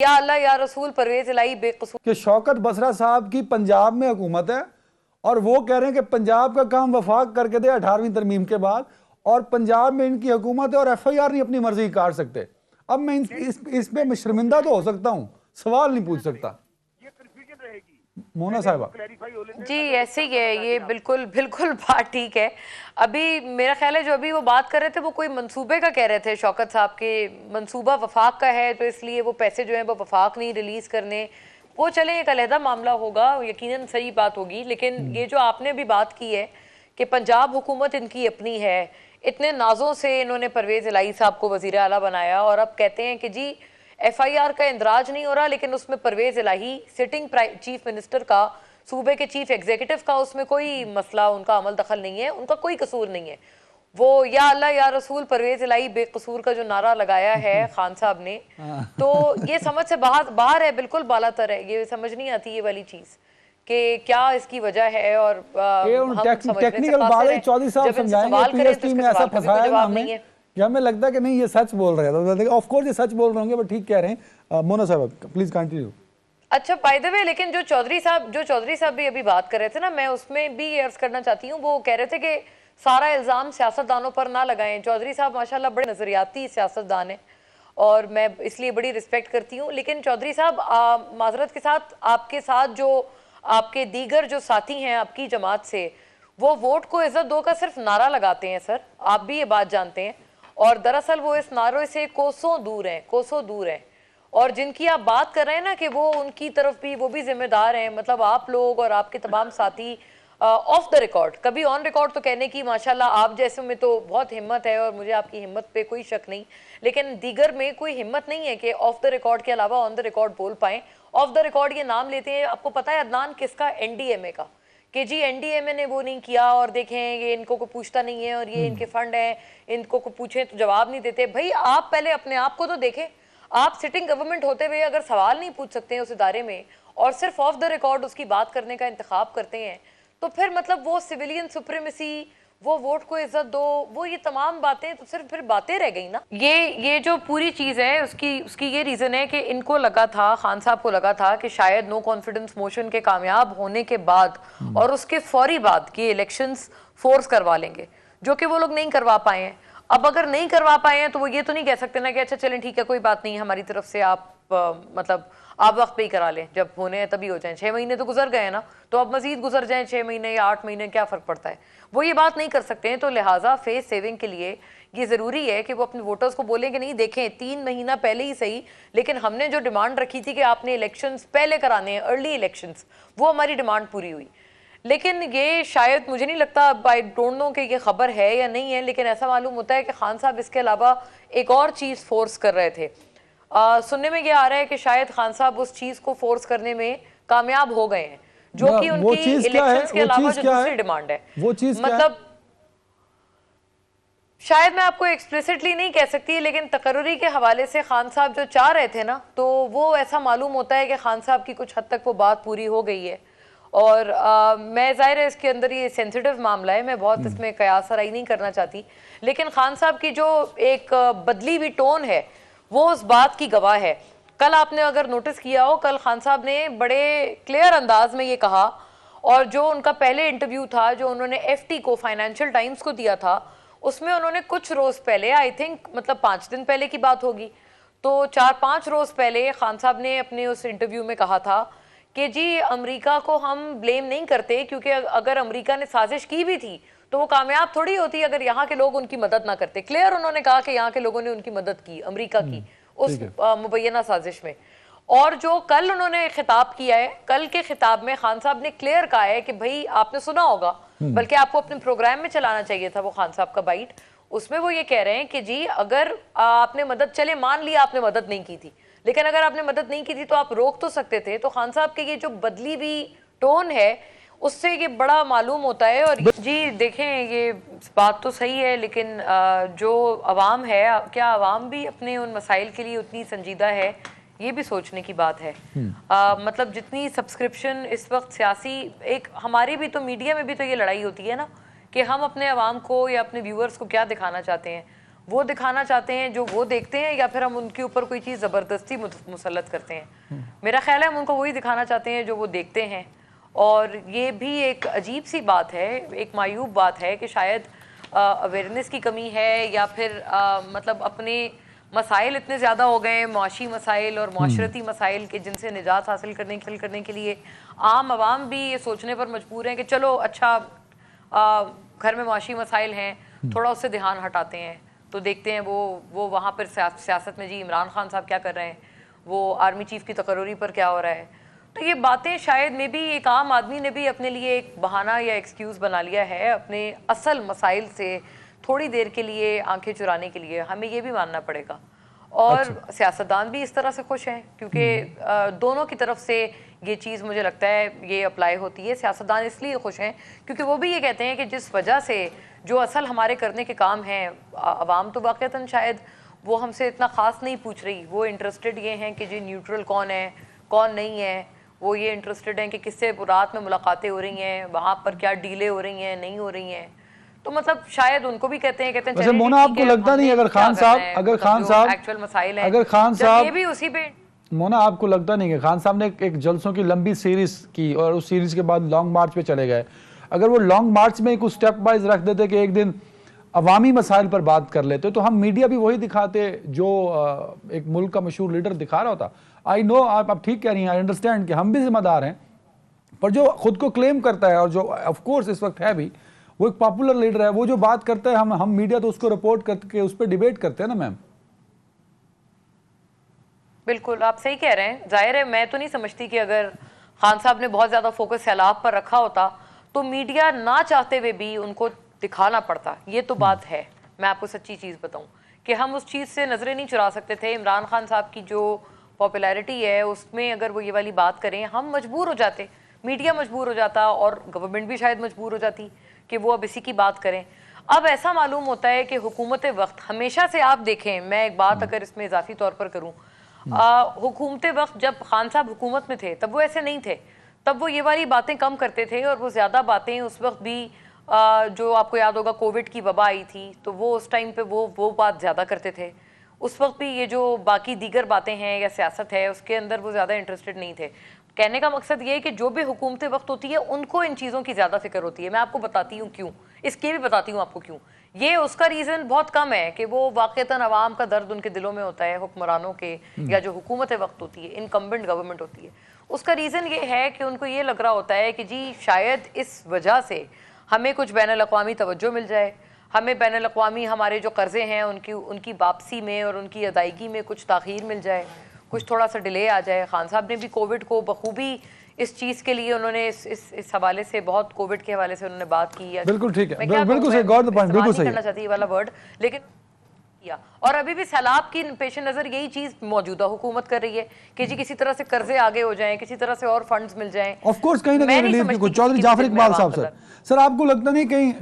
या अल्लाह या रसूल परवेज इलाही बेकसूर कि शौकत बसरा साहब की पंजाब में हुकूमत है और वो कह रहे हैं कि पंजाब का काम वफाक करके दे 18वीं तरमीम के बाद, और पंजाब में इनकी हुकूमत है और FIR नहीं अपनी मर्जी काट सकते। अब मैं इस पे शर्मिंदा तो हो सकता हूँ, सवाल नहीं पूछ सकता। मोना साहिबा जी ऐसे ही है ये, बिल्कुल बिल्कुल बात ठीक है। अभी मेरा ख्याल है जो अभी वो बात कर रहे थे वो कोई मंसूबे का कह रहे थे शौकत साहब के, मंसूबा वफाक का है तो इसलिए वो पैसे जो है वो वफाक नहीं रिलीज करने, वो चले एक अलहदा मामला होगा, यकीनन सही बात होगी। लेकिन ये जो आपने अभी बात की है कि पंजाब हुकूमत इनकी अपनी है, इतने नाजों से इन्होंने परवेज इलाही साहब को वजीर आला बनाया और अब कहते हैं कि जी FIR का इंदराज नहीं हो रहा, लेकिन उसमें परवेज इलाही सिटिंग चीफ मिनिस्टर का, सूबे के चीफ एग्जीक्यूटिव का उसमें कोई मसला, उनका अमल दखल नहीं है, उनका कोई कसूर नहीं है। वो या अल्लाह या रसूल परवेज इलाही बेकसूर का जो नारा लगाया है खान साहब ने, तो ये समझ से बाहर है, बिल्कुल बालातर है। ये समझ नहीं आती ये वाली चीज कि क्या इसकी वजह है। और हम टेक्निकल बात है, चौधरी साहब समझाएंगे PST में ऐसा फंसाया ना हमें कि हमें लगता है कि नहीं ये सच बोल रहे हैं, तो ऑफ कोर्स ये सच बोल रहे होंगे, बट ठीक कह रहे हैं। मोना साहब प्लीज कंटिन्यू। अच्छा बाय द वे, लेकिन जो चौधरी साहब भी अभी बात कर रहे थे ना, मैं उसमें भी ये अर्ज करना चाहती हूँ। वो कह रहे थे कि सारा इल्जाम सियासतदानों पर ना लगाएं। चौधरी साहब माशाल्लाह बड़े नजरियाती सियासतदान हैं और मैं इसलिए बड़ी रिस्पेक्ट करती हूँ। लेकिन चौधरी साहब माजरत के साथ आपके साथ जो आपके दीगर जो साथी हैं आपकी जमात से, वो वोट को इज्जत दो का सिर्फ नारा लगाते हैं सर, आप भी ये बात जानते हैं। और दरअसल वो इस नारे से कोसों दूर हैं। और जिनकी आप बात कर रहे हैं ना कि वो उनकी तरफ भी वो भी जिम्मेदार हैं, मतलब आप लोग और आपके तमाम साथी ऑफ द रिकॉर्ड, कभी ऑन रिकॉर्ड तो कहने की माशाल्लाह आप जैसे में तो बहुत हिम्मत है और मुझे आपकी हिम्मत पे कोई शक नहीं, लेकिन दीगर में कोई हिम्मत नहीं है कि ऑफ द रिकॉर्ड के अलावा ऑन द रिकॉर्ड बोल पाएं। ऑफ द रिकॉर्ड ये नाम लेते हैं, आपको पता है अदनान किसका, NDMA का, कि जी NDMA ने वो नहीं किया और देखें ये इनको को पूछता नहीं है और ये इनके फंड हैं, इनको को पूछें तो जवाब नहीं देते। भाई आप पहले अपने आप को तो देखें, आप सिटिंग गवर्नमेंट होते हुए अगर सवाल नहीं पूछ सकते हैं उस इदारे में और सिर्फ ऑफ द रिकॉर्ड उसकी बात करने का इंतखाब करते हैं, तो फिर मतलब वो सिविलियन सुप्रीमेसी, वो वोट को इज्जत दो, वो ये तमाम बातें तो सिर्फ फिर बातें रह गई ना। ये जो पूरी चीज है उसकी ये रीजन है कि इनको लगा था, खान साहब को लगा था कि शायद नो कॉन्फिडेंस मोशन के कामयाब होने के बाद और उसके फौरी बाद कि इलेक्शंस फोर्स करवा लेंगे, जो कि वो लोग नहीं करवा पाए हैं। अब अगर नहीं करवा पाए हैं तो वो ये तो नहीं कह सकते ना कि अच्छा चलें ठीक है कोई बात नहीं हमारी तरफ से, आप मतलब आप वक्त पे ही करा लें, जब होने हैं तभी हो जाएं। 6 महीने तो गुजर गए हैं ना, तो अब मजीद गुजर जाएं 6 महीने या 8 महीने, क्या फ़र्क पड़ता है। वो ये बात नहीं कर सकते हैं। तो लिहाजा फेस सेविंग के लिए ये ज़रूरी है कि वो अपने वोटर्स को बोलें कि नहीं देखें 3 महीना पहले ही सही, लेकिन हमने जो डिमांड रखी थी कि आपने इलेक्शंस पहले कराने हैं, अर्ली इलेक्शंस, वो हमारी डिमांड पूरी हुई। लेकिन ये शायद मुझे नहीं लगता, आई डोंट नो कि ये खबर है या नहीं है, लेकिन ऐसा मालूम होता है कि खान साहब इसके अलावा एक और चीज़ फोर्स कर रहे थे। सुनने में ये आ रहा है कि शायद खान साहब उस चीज़ को फोर्स करने में कामयाब हो गए हैं, जो कि उनकी इलेक्शंस के अलावा जो दूसरी डिमांड है। वो चीज़ मतलब शायद मैं आपको एक्सप्लिसिटली नहीं कह सकती, लेकिन तकर्री के हवाले से खान साहब जो चाह रहे थे ना, तो वो ऐसा मालूम होता है कि खान साहब की कुछ हद तक वो बात पूरी हो गई है। और मैं ज़ाहिर है इसके अंदर ये सेंसिटिव मामला है, मैं बहुत इसमें कयास आराई नहीं करना चाहती, लेकिन खान साहब की जो एक बदली हुई टोन है वो उस बात की गवाह है। कल आपने अगर नोटिस किया हो, कल खान साहब ने बड़े क्लियर अंदाज में ये कहा, और जो उनका पहले इंटरव्यू था जो उन्होंने FT को, फाइनेंशियल टाइम्स को दिया था, उसमें उन्होंने कुछ रोज़ पहले, आई थिंक मतलब 5 दिन पहले की बात होगी, तो 4-5 रोज़ पहले खान साहब ने अपने उस इंटरव्यू में कहा था कि जी अमेरिका को हम ब्लेम नहीं करते, क्योंकि अगर अमेरिका ने साजिश की भी थी तो वो कामयाब थोड़ी होती अगर यहाँ के लोग उनकी मदद ना करते। क्लियर उन्होंने कहा कि यहाँ के लोगों ने उनकी मदद की, अमेरिका की, उस मुबैना साजिश में। और जो कल उन्होंने खिताब किया है, कल के खिताब में खान साहब ने क्लियर कहा है कि भाई आपने सुना होगा, बल्कि आपको अपने प्रोग्राम में चलाना चाहिए था वो खान साहब का बाइट, उसमें वो ये कह रहे हैं कि जी अगर आपने मदद, चले मान लिया आपने मदद नहीं की थी, लेकिन अगर आपने मदद नहीं की थी तो आप रोक तो सकते थे। तो खान साहब के ये जो बदली हुई टोन है उससे ये बड़ा मालूम होता है। और जी देखें ये बात तो सही है, लेकिन जो अवाम है, क्या अवाम भी अपने उन मसाइल के लिए उतनी संजीदा है, ये भी सोचने की बात है। मतलब जितनी सब्सक्रिप्शन इस वक्त सियासी, एक हमारी भी तो मीडिया में भी तो ये लड़ाई होती है ना कि हम अपने अवाम को या अपने व्यूअर्स को क्या दिखाना चाहते हैं। वो दिखाना चाहते हैं जो वो देखते हैं, या फिर हम उनके ऊपर कोई चीज़ ज़बरदस्ती मुसल्लत करते हैं? मेरा ख्याल है हम उनको वही दिखाना चाहते हैं जो वो देखते हैं। और ये भी एक अजीब सी बात है, एक मायूब बात है कि शायद अवेयरनेस की कमी है, या फिर मतलब अपने मसाइल इतने ज़्यादा हो गए हैं, मुआशी मसाइल और माशरती मसाइल के, जिनसे निजात हासिल करने के लिए आम आवाम भी ये सोचने पर मजबूर हैं कि चलो अच्छा घर में मुआशी मसाइल हैं, थोड़ा उससे ध्यान हटाते हैं। तो देखते हैं वो वहाँ पर सियासत में जी इमरान खान साहब क्या कर रहे हैं, वो आर्मी चीफ की तकर्री पर क्या हो रहा है। तो ये बातें शायद में भी एक आम आदमी ने भी अपने लिए एक बहाना या एक्सक्यूज़ बना लिया है अपने असल मसाइल से थोड़ी देर के लिए आंखें चुराने के लिए। हमें ये भी मानना पड़ेगा। और सियासतदान भी इस तरह से खुश हैं, क्योंकि दोनों की तरफ से ये चीज़ मुझे लगता है ये अप्लाई होती है। सियासतदान इसलिए खुश हैं क्योंकि वो भी ये कहते हैं कि जिस वजह से जो असल हमारे करने के काम हैं, अवाम तो वाक़तन शायद वो हमसे इतना ख़ास नहीं पूछ रही, वो इंटरेस्टेड ये हैं कि जी न्यूट्रल कौन है कौन नहीं है। वो ये इंटरेस्टेड हैं कि किससे रात में मुलाकातें हो रही हैं, वहाँ पर क्या डीलें हो रही हैं नहीं हो रही हैं। तो मतलब शायद उनको भी कहते हैं वैसे मोना आपको लगता नहीं अगर खान साहब एक्चुअल मसाइल है, अगर खान साहब ये भी उसी पे मोना आपको लगता नहीं कि खान साहब ने एक जलसों की लंबी सीरीज की और उस सीरीज के बाद लॉन्ग मार्च पे चले गए, अगर वो लॉन्ग मार्च में कुछ स्टेप वाइज रख देते कि एक दिन अवामी मसाइल पर बात कर लेते, तो हम मीडिया भी वही दिखाते जो एक मुल्क का मशहूर लीडर दिखा रहा होता। आई नो आप ठीक कह रही हैं, आई अंडरस्टैंड कि हम भी जिम्मेदार हैं, पर जो खुद को क्लेम करता है और जो ऑफ कोर्स इस वक्त है भी, वो एक पॉपुलर लीडर है, वो जो बात करता है हम मीडिया तो उसको रिपोर्ट करके उस पर डिबेट करते हैं ना मैम। बिल्कुल आप सही कह रहे हैं। जाहिर है मैं तो नहीं समझती कि अगर खान साहब ने बहुत ज्यादा फोकस सैलाब पर रखा होता तो मीडिया ना चाहते हुए भी उनको दिखाना पड़ता। ये तो बात है, मैं आपको सच्ची चीज़ बताऊं कि हम उस चीज़ से नजरें नहीं चुरा सकते थे। इमरान खान साहब की जो पॉपुलैरिटी है उसमें अगर वो ये वाली बात करें, हम मजबूर हो जाते, मीडिया मजबूर हो जाता और गवर्नमेंट भी शायद मजबूर हो जाती कि वो अब इसी की बात करें। अब ऐसा मालूम होता है कि हुकूमत वक्त हमेशा से, आप देखें, मैं एक बात अगर इसमें इजाफी तौर पर करूँ, हुकूमत वक्त जब खान साहब हुकूमत में थे तब वो ऐसे नहीं थे, तब वो ये वाली बातें कम करते थे और वो ज़्यादा बातें उस वक्त भी जो आपको याद होगा कोविड की वबा आई थी तो वो उस टाइम पे वो बात ज़्यादा करते थे। उस वक्त भी ये जो बाकी दीगर बातें हैं या सियासत है उसके अंदर वो ज़्यादा इंटरेस्टेड नहीं थे। कहने का मकसद ये है कि जो भी हुकूमत वक्त होती है उनको इन चीज़ों की ज़्यादा फिक्र होती है। मैं आपको बताती हूँ क्यों, इसके भी बताती हूँ आपको क्यों। ये उसका रीज़न बहुत कम है कि वो वाक़तन अवाम का दर्द उनके दिलों में होता है, हुक्मरानों के या जो हुकूमत वक्त होती है, इनकम्बेंट गवर्नमेंट होती है, उसका रीज़न ये है कि उनको ये लग रहा होता है कि जी शायद इस वजह से हमें कुछ बैनुल-अक़वामी तवज्जो मिल जाए, हमें बैनुल-अक़वामी हमारे जो कर्ज़े हैं उनकी वापसी में और उनकी अदायगी में कुछ ताख़ीर मिल जाए, कुछ थोड़ा सा डिले आ जाए। खान साहब ने भी कोविड को बखूबी इस चीज़ के लिए उन्होंने इस हवाले से बहुत कोविड के हवाले से उन्होंने बात की। बिल्कुल ठीक है, बिल्कुल सही, गॉट द पॉइंट, बिल्कुल सही करना चाहती है वाला वर्ड, लेकिन किया। और अभी भी सैलाब की पेश नज़र यही चीज़ मौजूदा हुकूमत कर रही है कि जी किसी तरह से कर्जे आगे हो जाएं, किसी तरह से और फंड्स मिल जाएं। ऑफ कोर्स कहीं ना कहीं रिलीफ की कुछ। चौधरी जाफर इकबाल साहब, सर आपको लगता नहीं कहीं